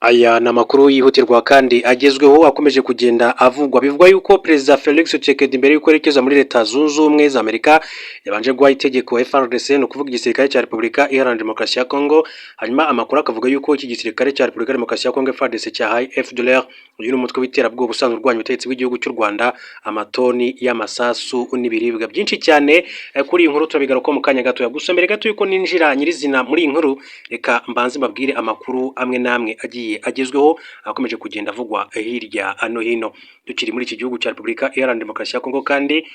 Aya ni amakuru yihutirwa kandi agezweho akomeje kugenda avugwa. Bivugwa yuko Perezida Felix Tshisekedi mbere yuko yerekeza muri Leta Zunze Ubumwe za Amerika yabanje guha itegeko FARDC, ni ukuvuga igisirikare cya Repubulika Iharanira Demokarasi ya Kongo. Hanyuma amakuru akavuga yuko iki gisirikare cya Repubulika Demokarasi ya Kongo FARDC cyahaye FDLR, uyu ni umutwe w'iterabwoba usanzwe urwanya ubutegetsi bw'igihugu cy'u Rwanda, amatoni y'amasasu n'ibiribwa byinshi cyane. Kuri iyi nkuru turabigaruka mu kanya gato. Gusa mbere gato yuko ninjira nyirizina muri iyi nkuru, reka mbanze mbabwire amakuru amwe namwe agiye agezweho akomeje kugenda avugwa hirya no hino. Dukiri muri iki gihugu cya Repubulika Iharanira Demokarasi ya Kongo kandi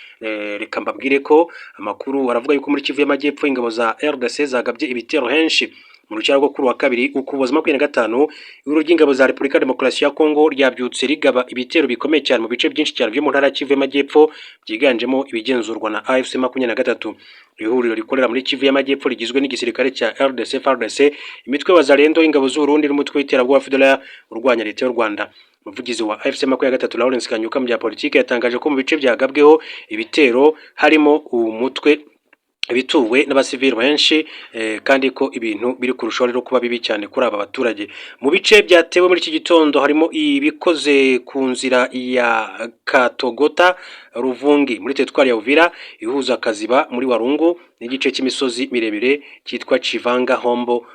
reka mbabwire ko amakuru aravuga yuko muri Kivu y'Amajyepfo ingabo za RDC zagabye ibitero henshi mu rucyaro rwo kuri wa kabiri Ukuboza 25. Ibiro ry'ingabo za Repubulika Demokarasi ya Kongo ryabyutse rigaba ibitero bikomeye cyane mu bice byinshi cyane byo mu ntara Kivu y'Amajyepfo byiganjemo ibigenzurwa na AFC 23. Ihuriro rikorera muri Kivu y'Amajyepfo rigizwe n'igisirikare cya RDC FARDC, imitwe wa Zalendo, ingabo z'u Burundi n'umutwe w'iterabwoba FDLR urwanya leta y'u Rwanda. Umuvugizi wa AFC 23 Lawrence Kanyuka mu bya politiki yatangaje ko mu bice byagabweho ibitero harimo umutwe bituwe n'abasivili benshi kandi ko ibintu biri kurushaho rero kuba bibi cyane kuri aba baturage. Mu bice byatewe muri iki gitondo harimo ibikoze ku nzira ya Katogota Ruvungi muri teritwari ya Uvira ihuza Kaziba muri Warungu n'igice cy'imisozi miremire cyitwa Chivanga Hombo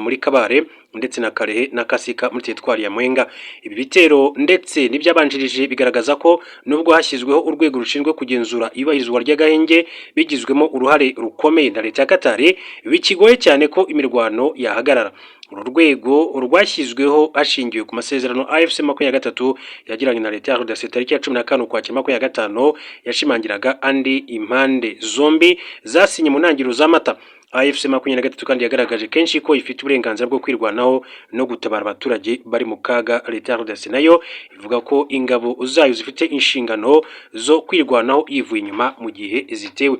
muri Kabare ndetse na Karehe na Kasika muri teritwari ya Mwenga. Ibi bitero ndetse n'ibyabanjirije bigaragaza ko nubwo hashyizweho urwego rushinzwe kugenzura ibahirizwa ry'agahenge bigizwemo uruhare rukomeye na leta ya Katari, bikigoye cyane ko imirwano yahagarara. Uru rwego rwashyizweho hashingiwe ku masezerano AFC 23 yagiranye na leta ya RDC tariki ya 15 Ukwakira 2025 yashimangiraga andi impande zombi zasinye mu ntangiriro za Mata. AFC 23 kandi yagaragaje kenshi ko ifite uburenganzira bwo kwirwanaho no gutabara abaturage bari mu kaga. Leta ya RDC nayo ivuga ko ingabo zayo zifite inshingano zo kwirwanaho yivuye inyuma mu gihe zitewe.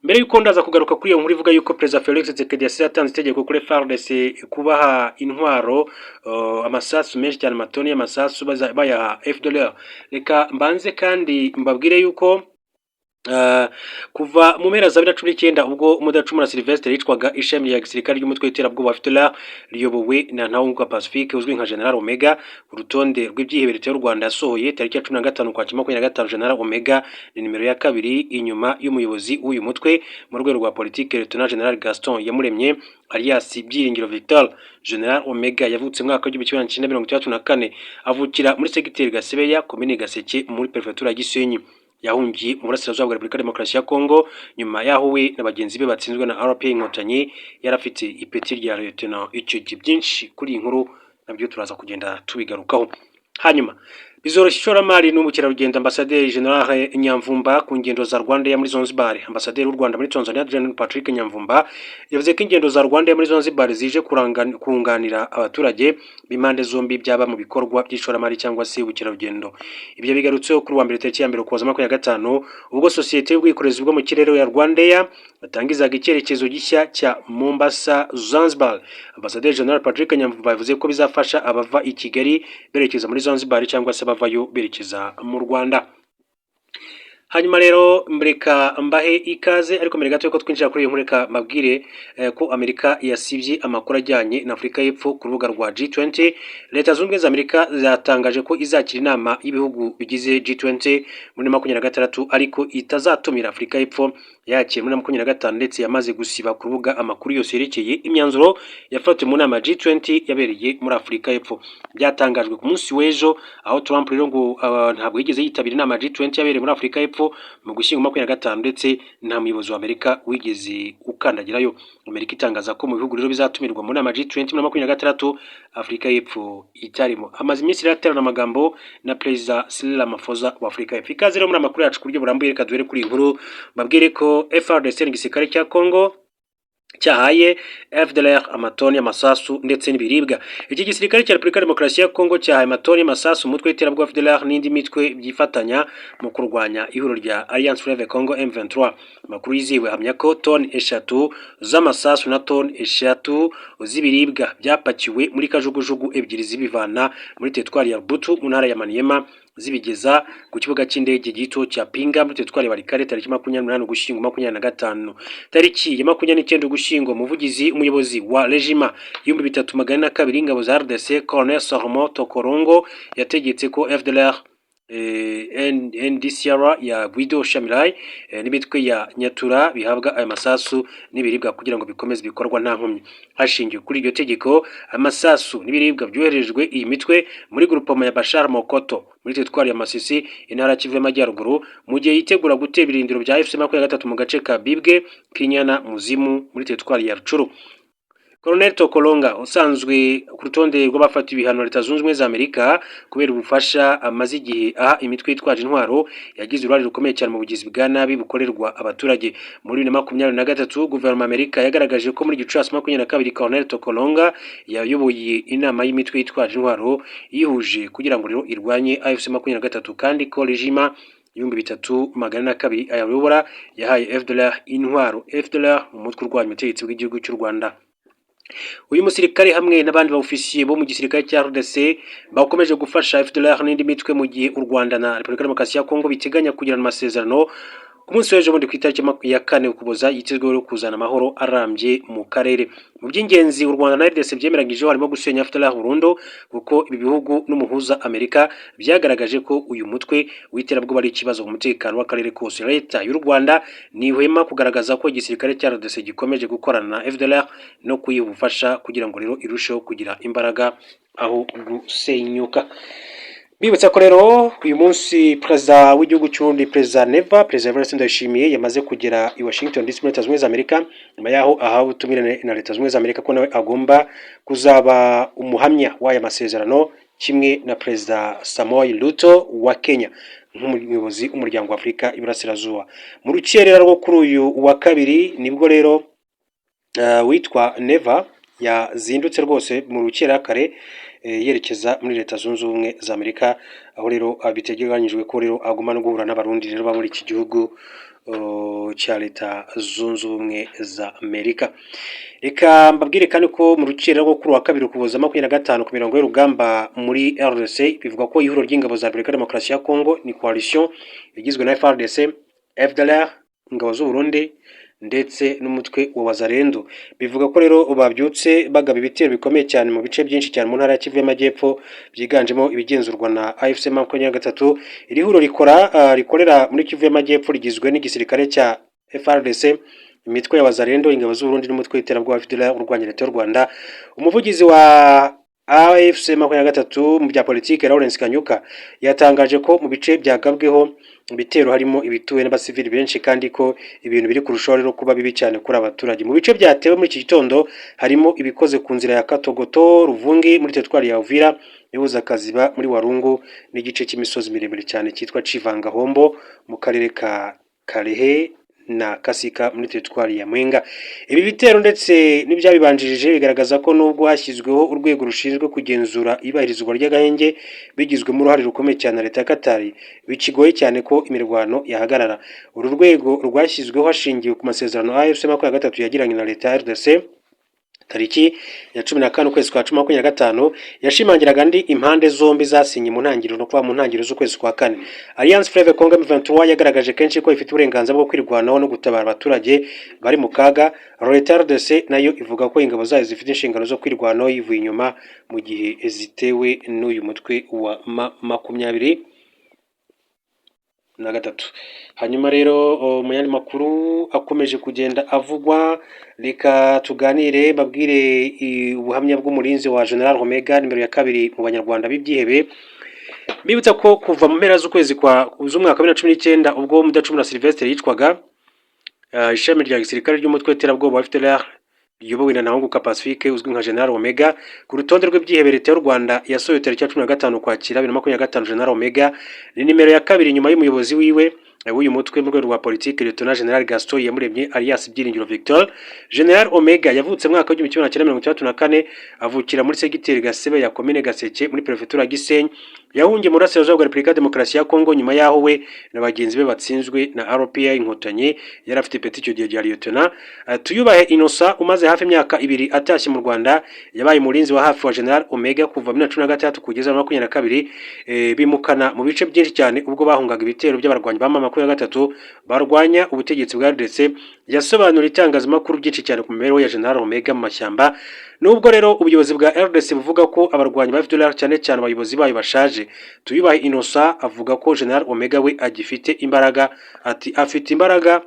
Mbere yuko ndaza kugaruka kuri iyo nkuru ivuga yuko Perezida Felix Tshisekedi yatanze itegeko kuri FARDC kubaha intwaro amasasu menshi cyane, amatoni y'amasasu bayaha FDLR, reka mbanze kandi mbabwire yuko kuva mu mpera za 2019 ubwo Mudacumura Sylvestre yicwaga ishami ya gisirikare ry'umutwe w'iterabwoba FDLR riyobowe na Ntahunguka Pacifique uzwi nka General Omega. Urutonde rw'ibyihebe y'u Rwanda yasohoye tariki ya 15 Ukwakira 2025, General Omega ni nimero ya kabiri inyuma y'umuyobozi w'uyu mutwe mu rwego rwa politike Lieutenant General Gaston Yamuremye alias Byiringiro Victor. General Omega yavutse mu mwaka wa 1964 avukira muri segiteri Gasebeya, komine Gaseke muri prefecture ya Gisenyi. Yahungiye mu burasirazuba bwa Repubulika Demokarasi ya Kongo nyuma yaho we na bagenzi be batsinzwe na RP Inkotanyi, yarafite ipeti rya Lieutenant. Icyo byinshi kuri iyi nkuru nabyo turaza kugenda tubigarukaho. Hanyuma bizoroshya ishoramari n'ubukerarugendo. Ambasaderi General Nyamvumba ku ngendo za Rwanda muri Zanzibar. Ambasaderi w'u Rwanda muri Tanzania General Patrick Nyamvumba yavuze ko ingendo za Rwanda muri Zanzibar zije kunganira abaturage b'impande zombi byaba mu bikorwa by'ishoramari cyangwa se ubukerarugendo. Ibyo bigarutseho kuri wa mbere tariki ya 1 Ukuboza 2025 ubwo sosiyete y'ubwikorezi bwo mu kirere ya Rwandair batangizaga icyerekezo gishya cya Mombasa Zanzibar. Ambasaderi General Patrick Nyamvumba yavuze ko bizafasha abava i Kigali berekeza muri Zanzibar cyangwa se bavayo berekeza mu Rwanda. Hanyuma rero mbreka mbahe ikaze, ariko mbere gato yuko twinjira kuri iyo nkuru reka mabwire ko Amerika yasibye amakuru ajyanye na Afurika y'Epfo ku rubuga rwa G20. Leta zunze ubumwe za Amerika zatangaje ko izakira inama y'ibihugu bigize G20 muri 2026 ariko itazatumira Afurika y'Epfo yakira muri 2025, ndetse yamaze gusiba ku rubuga amakuru yose yerekeye imyanzuro yafatiwe mu nama G20 yabereye muri Afurika y'Epfo. Byatangajwe ku munsi w'ejo aho Trump rero ngo ntabwo yigeze yitabira inama G20 yabereye muri Afurika y'Epfo mu Gushyingo 2025, ndetse nta muyobozi wa Amerika wigeze ukandagirayo. Amerika itangaza ko mu bihugu rero bizatumirwa mu nama G20 muri 2026 Afurika y'Epfo itarimo. Amaze iminsi iraterana amagambo na Perezida Cyril Ramaphosa wa Afurika y'Epfo. Ikaze rero muri amakuru yacu kuryo burambuye, reka duhere kuri inkuru babwire ko FARDC igisirikare cya Kongo cyahaye FDLR amatoni y'amasasu ndetse n'ibiribwa. Iki gisirikare cya Repubulika Demokarasi ya Kongo cyahaye amatoni y'amasasu umutwe w'iterabwoba FDLR n'indi mitwe byifatanya mu kurwanya ihuriro rya Alliance Fleuve Congo M23. Amakuru yizewe hamya ko toni 3 z'amasasu na toni 3 z'ibiribwa byapakiwe muri kajugujugu ebyiri zibivana muri teritwari ya Butu mu ntara ya Maniema zibigeza ku kibuga cy'indege gito cya Pinga muri teritwari ya Walikale tariki 28 Ugushyingo 2025. Tariki ya 29 Ugushyingo umuyobozi wa regima 3202 ingabo za RDC Colonel Salomo Tokorongo yategetse ko FDLR NDCR ya Guido Shamirai n'imitwe ya Nyatura bihabwa aya masasu n'ibiribwa kugira ngo bikomeze bikorwa nta nkomyi. Hashingiwe kuri iryo tegeko amasasu n'ibiribwa byoherejwe iyi mitwe muri groupement ya Bashar Mokoto muri teritwari ya Masisi intara Kivu y'Amajyaruguru mu gihe yitegura gutera ibirindiro bya FC23 mu gace ka Bibwe Kinyana Muzimu muri teritwari ya Rucuru. Colonel Tokolonga usanzwe ku rutonde rw'abafata ibihano Leta Zunze Ubumwe za Amerika kubera ubufasha amaze igihe aha imitwe yitwaje intwaro yagize uruhare rukomeye cyane mu bugizi bwa nabi bukorerwa abaturage. Muri 2023 guverinoma Amerika yagaragaje ko muri Gicurasi 2022 Colonel Tokolonga yayoboye inama y'imitwe yitwaje intwaro yihuje kugira ngo rero irwanye AFC23 kandi ko regima 3202 ayobora yahaye FDLR intwaro. FDLR umutwe urwanya ubutegetsi bw'igihugu cy'u Rwanda. Uyu musirikare hamwe n'abandi baofisiye bo mu gisirikare cya RDC bakomeje gufasha FDLR n'indi mitwe mu gihe u Rwanda na Repubulika Demokarasi ya Kongo biteganya kugirana amasezerano ku munsi w'ejo bundi ku itariki ya 4 Ukuboza yitezweho kuzana amahoro arambye mu karere. Mu by'ingenzi u Rwanda na RDC byemeranyije harimo gusenya FDLR burundu kuko ibi bihugu n'umuhuza Amerika byagaragaje ko uyu mutwe w'iterabwoba ari ikibazo mu mutekano w'akarere kose. Leta y'u Rwanda nihwema kugaragaza ko igisirikare cya RDC gikomeje gukorana na FDLR no kuyibufasha kugira ngo rero irusheho kugira imbaraga aho gusenyuka. Bibutsa ko rero uyu munsi perezida w'igihugu cy'urundi perezida Neva perezida Evariste Ndayishimiye yamaze kugera i Washington DC muri Leta Zunze Ubumwe za Amerika nyuma yaho ahawe ubutumire na Leta Zunze Ubumwe za Amerika ko nawe agomba kuzaba umuhamya w'aya masezerano kimwe na perezida Samoei Ruto wa Kenya nk'umuyobozi w'umuryango wa Afurika Iburasirazuba. Mu rukerera rwo kuri uyu wa kabiri nibwo rero witwa Neva yazindutse rwose mu rukera kare yerekeza muri Leta Zunze Ubumwe za Amerika aho rero abiteganyijwe ko rero aguma no guhura n'abarundi rero ba muri iki gihugu cya Leta Zunze Ubumwe za Amerika. Reka mbabwire kandi ko mu rukera rwo kuri wa kabiri Ukuboza 25 ku mirongo y'urugamba muri RDC bivuga ko ihuriro ry'ingabo za Repubulika Demokarasi ya Kongo ni coalition igizwe na FARDC, FDLR, ingabo z'u Burundi ndetse n'umutwe wa Wazalendo bivuga ko rero babyutse bagaba ibitero bikomeye cyane mu bice byinshi cyane mu ntara ya Kivu y'Amajyepfo byiganjemo ibigenzurwa na AFC23. Iri huriro rikorera muri Kivu y'Amajyepfo rigizwe n'igisirikare cya FARDC, imitwe ya Wazalendo, ingabo z'u Burundi n'umutwe w'iterabwoba FDLR urwanya Leta y'u Rwanda. Umuvugizi wa AFC23 mu bya politike Lawrence Kanyuka yatangaje ko mu bice byagabweho ibitero harimo ibituwe n'abasivili benshi kandi ko ibintu biri kurushaho rero kuba bibi cyane kuri abaturage. Mu bice byatewe muri iki gitondo harimo ibikoze ku nzira ya Katogoto Ruvungi muri teritwari ya Uvira ihuza Kaziba muri Warungu n'igice cy'imisozi miremire cyane cyitwa Chivanga Hombo mu karere ka Kalehe na Kasika muri teritwari ya Mwenga. Ibi bitero ndetse n'ibyabibanjirije bigaragaza ko nubwo hashyizweho urwego rushinzwe kugenzura ibahirizwa ry'agahenge bigizwe mu ruhare rukomeye cyane na Leta ya Katari bikigoye cyane ko imirwano yahagarara. Uru rwego rwashyizweho hashingiwe ku masezerano AFC23 yagiranye na Leta ya RDC tariki ya 14 ukwezi kwa 2025 yashimangiraga ndi impande zombi zasinye mu ntangiriro no kuba mu ntangiriro z'ukwezi kwa 4. Alliance Fleuve Congo M23 yagaragaje kenshi ko ifite uburenganzira bwo kwirwanaho no gutabara abaturage bari mu kaga. Leta ya RDC nayo ivuga ko ingabo zayo zifite inshingano zo kwirwanaho yivuye inyuma mu gihe zitewe n'uyu mutwe wa 23. Hanyuma rero mu yandi makuru akomeje kugenda avugwa reka tuganire babwire ubuhamya bw'umurinzi wa General Omega nimero ya 2 mu banyarwanda bibyihebe. Bibutsa ko kuva mu mpera z'ukwezi kwa z'umwaka wa 2019 ubwo Mudacumura Sylvestre yicwaga ishami rya gisirikare ry'umutwe w'iterabwoba wa FDLR riyobowe na Ntahunguka Pacifique uzwi nka General Omega ku rutonde rw'ibyihebe Leta y'u Rwanda yasohoye tariki ya 15 Ukwakira 2025. General Omega ni nimero ya 2 nyuma y'umuyobozi wiwe w'uyu mutwe mu rwego rwa politike Lieutenant General Gaston Iyamuremye alias Byiringiro Victor. General Omega yavutse mu mwaka wa 1964 avukira muri segiteri Gasebe ya commune Gaseke muri prefecture ya Gisenyi. Yahungiye muri Burasirazuba bwa Repubulika Demokarasi ya Kongo nyuma yaho we na bagenzi be batsinzwe na RPA Inkotanyi. Yari afite peti cyo gihe rya Lieutenant. Tuyubahe Innocent umaze hafi imyaka 2 atashye mu Rwanda yabaye murinzi wa hafi wa General Omega kuva 2013 kugeza 2022. Bimukana mu bice byinshi cyane ubwo bahungaga ibitero by'abarwanyi bamama M23 barwanya ubutegetsi bwa RDC yasobanura itangazamakuru byinshi cyane ku mibereho ya General Omega mu mashyamba. Nubwo rero ubuyobozi bwa RDC buvuga ko abarwanyi ba FDLR cyane cyane abayobozi bayo bashaje, Tuyubahe Innocent avuga ko General Omega we agifite imbaraga, ati afite imbaraga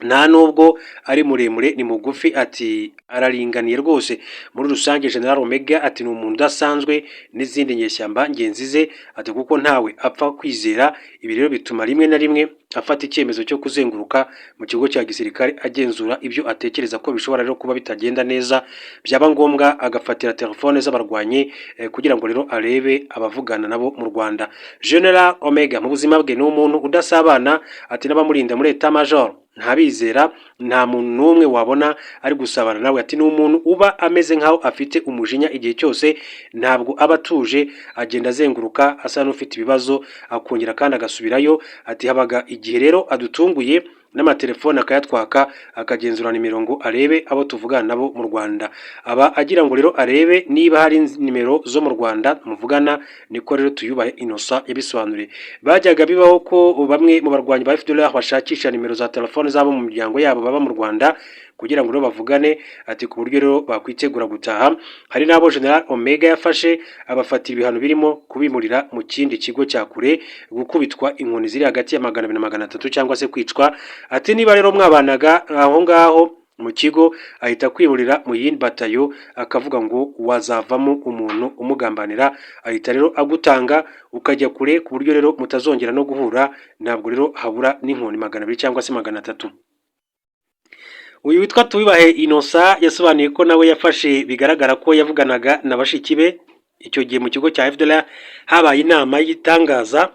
nta nubwo ari muremure ni mugufi, ati araringaniye rwose. Muri rusange General Omega ati ni umuntu udasanzwe n'izindi nyeshyamba ngenzi ze, ati kuko ntawe apfa kwizera. Ibi rero bituma rimwe na rimwe afata icyemezo cyo kuzenguruka mu kigo cya gisirikare agenzura ibyo atekereza ko bishobora rero kuba bitagenda neza, byaba ngombwa agafatira telefone z'abarwanyi kugira ngo rero arebe abavugana nabo mu Rwanda. General Omega mu buzima bwe ni umuntu udasabana, ati n'abamurinda muri Etat Major ntabizera, nta muntu n'umwe wabona ari gusabana nawe, ati ni umuntu uba ameze nkaho afite umujinya igihe cyose, ntabwo aba atuje, agenda azenguruka asa n'ufite ibibazo akongera kandi agasubirayo. Ati habaga igihe rero adutunguye n'amatelefone akayatwaka akagenzura nimero ngo arebe abo tuvugana nabo mu Rwanda, aba agira ngo rero arebe niba hari nimero zo mu Rwanda muvugana. Niko rero Tuyubahe Innocent yabisobanuriye. Bajyaga bibaho ko bamwe mu barwanyi ba FDLR bashakisha nimero za telefone zabo mu miryango yabo baba mu Rwanda kugira ngo rero bavugane, ati ku buryo rero bakwitegura gutaha. Hari n'abo General Omega yafashe abafatira ibihano birimo kubimurira mu kindi kigo cya kure, gukubitwa inkoni ziri hagati ya 200 na 300 cyangwa se kwicwa. Ati niba rero mwabanaga aho ngaho mu kigo ahita kwimurira mu yindi batayo, akavuga ngo wazavamo umuntu umugambanira, ahita rero agutanga ukajya kure ku buryo rero mutazongera no guhura, ntabwo rero habura n'inkoni 200 cyangwa se 300. Uyu witwa Tuyubahe Innocent yasobanuye ko nawe yafashe bigaragara ko yavuganaga na bashiki be icyo gihe mu kigo cya FDLR habaye inama y'itangaza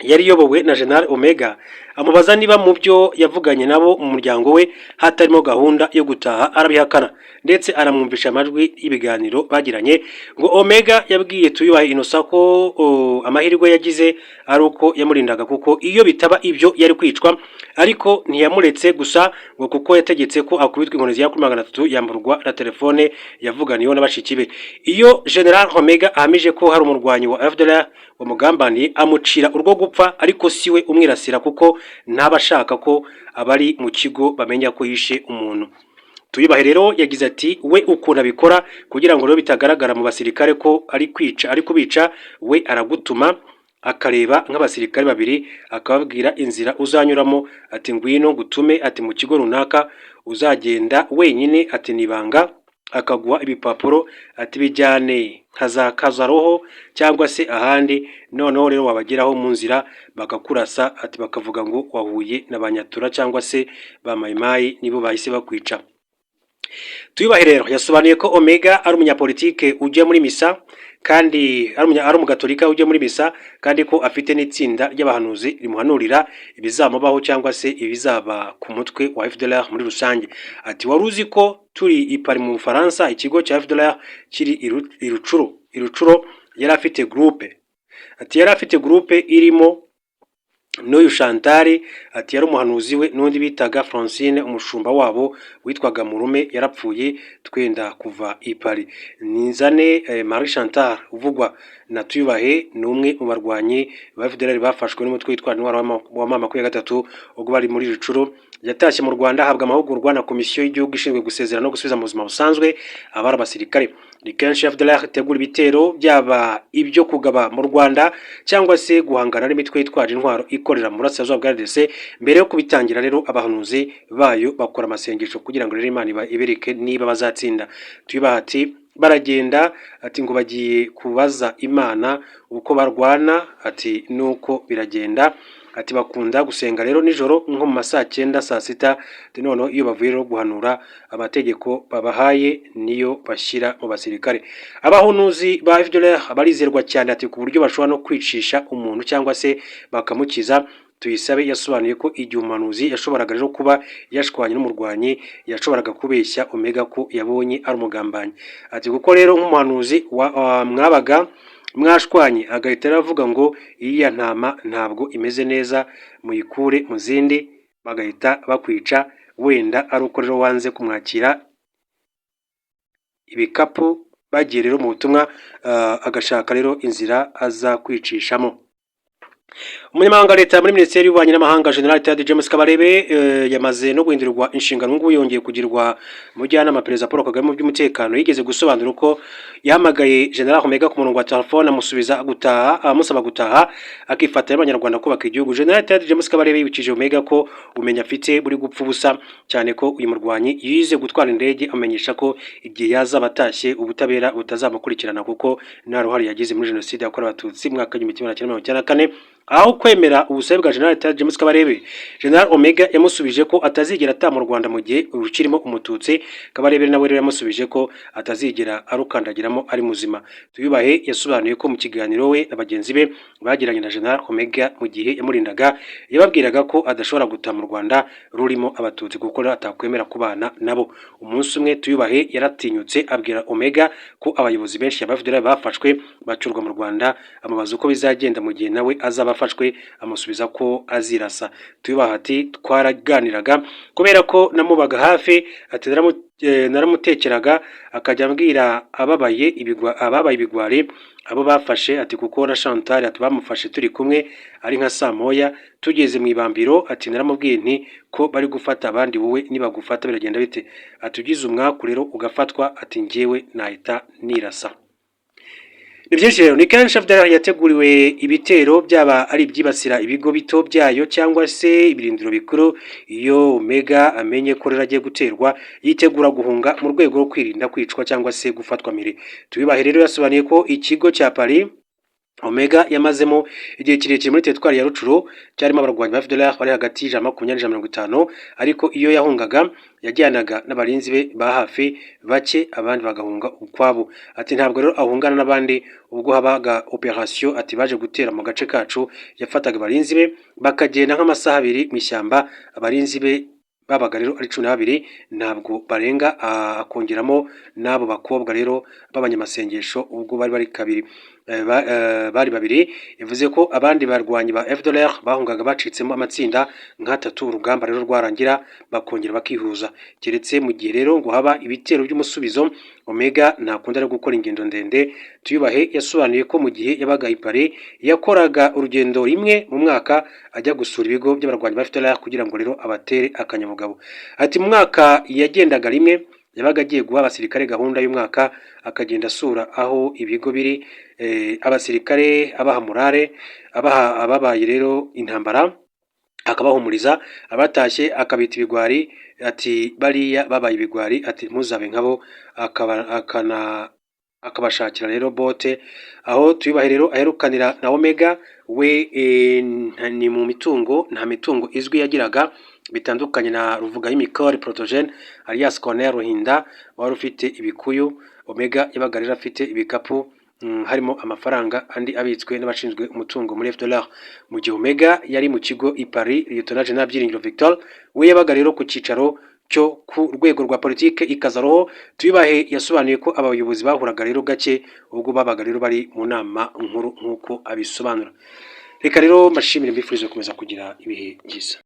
yari yobowe na General Omega, amubaza niba mu byo yavuganye nabo mu muryango we hatarimo gahunda yo gutaha, arabihakana ndetse aramwumvisha amajwi y'ibiganiro bagiranye. Ngo Omega yabwiye Tuyubahe Innocent ko amahirwe yagize ari uko yamurindaga, kuko iyo bitaba ibyo yari kwicwa, ariko ntiyamuretse gusa ngo kuko yategetse ko akubitwa inkoni ya 300 yamburwa na telefone yavuganiyeho n'abashiki be. Iyo General Omega ahamije ko hari umurwanyi wa FDLR umugambaniye amucira urwo gupfa, ariko siwe umwirasira kuko ntabashaka ko abari mu kigo bamenya ko yishe umuntu. Tuyubahe rero yagize ati we ukuntu abikora kugira ngo rero bitagaragara mu basirikare ko ari kwica ari kubica, we aragutuma akareba nk'abasirikare babiri akababwira inzira uzanyuramo, ati ngwino gutume, ati mu kigo runaka uzagenda wenyine, ati nibanga, akaguha ibipapuro, ati bijyane nkazakaza roho cyangwa se ahandi, noneho rero wabageraho mu nzira bakakurasa, ati bakavuga ngo wahuye na banyatura cyangwa se ba mayimayi nibo bahise bakwica. Tuyubahe rero yasobanuye ko Omega ari umunyapolitike ujya muri misa, kandi ari umugatolika ujya muri misa, kandi ko afite n'itsinda ry'abahanuzi rimuhanurira ibizamubaho cyangwa se ibizaba ku mutwe wa FDLR muri rusange. Ati wari uzi ko turi i Paris mu Bufaransa ikigo cya FDLR kiri irucuro yari afite groupe, ati yari afite groupe irimo n'uyu Chantal, ati yari umuhanuzi we n'undi bitaga Francine, umushumba wabo witwaga Murume yarapfuye twenda kuva i Paris. Nizane Marie Chantal uvugwa na Tuyubahe ni umwe mu barwanyi ba FDLR bafashwe n'umutwe witwa Ntwara wa mama 23 ubwo bari muri Rucuro. Yatashye mu Rwanda ahabwa amahugurwa na komisiyo y'igihugu ishinzwe gusezera no gusubiza mu buzima busanzwe abari abasirikare. Ni kenshi FDLR itegura ibitero byaba ibyo kugaba mu Rwanda cyangwa se guhangana n'imitwe yitwaje intwaro ikorera mu burasirazuba bwa RDC. Mbere yo kubitangira rero abahanuzi bayo bakora amasengesho kugira ngo rero Imana ibereke niba bazatsinda. Tuyubahe ati baragenda, ati ngo bagiye kubaza Imana uko barwana, ati nuko biragenda, ati bakunda gusenga rero nijoro nko mu masaa 9 saa 6, noneho iyo bavuye rero guhanura amategeko babahaye niyo bashyira mu basirikare. Abahanuzi ba FDLR barizerwa cyane, ati ku buryo bashobora no kwicisha umuntu cyangwa se bakamukiza. Tuyisabe yasobanuye ko igihe umuhanuzi yashoboraga rero kuba yashwanye n'umurwanyi yashoboraga kubeshya Omega ko yabonye ari umugambanyi. Ati kuko rero nk'umuhanuzi mwabaga mwashwanye agahita aravuga ngo iriya ntama ntabwo imeze neza muyikure mu zindi, bagahita bakwica, wenda ari uko rero wanze kumwakira ibikapu bagiye rero mu butumwa agashaka rero inzira aza kwicishamo. Umunyamabanga wa leta muri minisiteri y'ububanyi n'amahanga General Tade James Kabarebe yamaze no guhindurirwa inshingano ngo yongeye kugirwa mujyanama perezida Paul Kagame mu by'umutekano. Yigeze gusobanura uko yahamagaye General Omega ku murongo wa telefone amusubiza gutaha, amusaba gutaha akifatanya n'abanyarwanda kubaka igihugu. General Tade James Kabarebe yibukije Omega ko umenya afite buri gupfa ubusa, cyane ko uyu murwanyi yize gutwara indege, amenyesha ko igihe yazaba atashye ubutabera butazamukurikirana kuko nta ruhare yagize muri jenoside yakorewe abatutsi mu mwaka w'1994. Aho kwemera ubusabe bwa General Tade James Kabarebe, General Omega yamusubije ko atazigera ata mu Rwanda mu gihe urukirimo umututsi. Kabarebe nawe rero yamusubije ko atazigera arukandagiramo ari muzima. Tuyubahe yasobanuye ko mu kiganiro we na bagenzi be bagiranye na General Omega mu gihe yamurindaga, yababwiraga ko adashobora guta mu Rwanda rurimo abatutsi kuko atakwemera kubana nabo. Umunsi umwe Tuyubahe yaratinyutse abwira Omega ko abayobozi benshi y'abafidela bafashwe bacurwa mu Rwanda, amubaza uko bizagenda mu gihe nawe azaba afashwe, amusubiza ko azirasa. Tuyubahe ati twaraganiraga kubera ko namubaga hafi, ati naramutekeraga akajya ambwira ababaye ibigwari abo bafashe, ati kuko na Chantal ati bamufashe turi kumwe ari nka saa moya tugeze mu ibambiro, ati naramubwiye nti ko bari gufata abandi, wowe nibagufata biragenda bite? Ati ugize umwaku rero ugafatwa, ati njyewe nahita nirasa. Ni byinshi rero. Ni kenshi FDLR yateguriwe ibitero byaba ari ibyibasira ibigo bito byayo cyangwa se ibirindiro bikuru. Iyo Omega amenye ko rero agiye guterwa, yitegura guhunga mu rwego rwo kwirinda kwicwa cyangwa se gufatwa mpiri. Tuyubahe rero yasobanuye ko ikigo cya Paris Omega yamazemo igihe kirekire muri teritwari ya Rucuro cyarimo abarwanyi ba FDLR bari hagati y'ijana 20 na 50, ariko iyo yahungaga yajyanaga n'abarinzi be ba hafi bake, abandi bagahunga ukwabo. Ati ntabwo rero ahungana n'abandi. Ubwo habaga operation ati baje gutera mu gace kacu, yafataga abarinzi be bakagenda nk'amasaha 2 mu ishyamba. Abarinzi be babaga rero ari 12, ntabwo barenga, akongeramo nabo bakobwa rero b'abanyamasengesho ubwo bari kabiri, bari babiri. Yavuze ko abandi barwanyi ba FDLR bahungaga bacitsemo amatsinda nk'atatu, urugamba rero rwarangira bakongera bakihuza. Keretse mu gihe rero ngo haba ibitero by'umusubizo, Omega ntakunda rero gukora ingendo ndende. Tuyubahe yasobanuye ko mu gihe yabaga i Paris yakoraga urugendo rimwe mu mwaka ajya gusura ibigo by'abarwanyi ba FDLR kugira ngo rero abatere akanyamugabo. Ati mu mwaka yagendaga rimwe, yabaga agiye guha abasirikare gahunda y'umwaka, akagenda asura aho ibigo biri, abasirikare abaha morale, ababaye rero intambara akabahumuriza, abatashye akabita ibigwari, ati bariya babaye ibigwari, ati muzabe nkabo, akabashakira rero bote. Aho Tuyubahe rero aherukanira na Omega we ni mu mitungo, nta mitungo izwi yagiraga bitandukanye na Ruvuga y'Imikore Protogene alias Colonel Ruhinda wari ufite ibikuyu. Omega yabaga rero afite ibikapu harimo amafaranga andi abitswe n'abashinzwe umutungo muri FDLR. Mu gihe Omega yari mu kigo i Paris, Lieutenant General Byiringiro Victor we yabaga rero ku cicaro cyo ku rwego rwa politike ikazaroho. Tuyubahe yasobanuye ko abayobozi bahuraga rero gake ubwo babaga rero bari mu nama nkuru nk'uko abisobanura. Reka rero mbashimire, mbifurize gukomeza kugira ibihe byiza.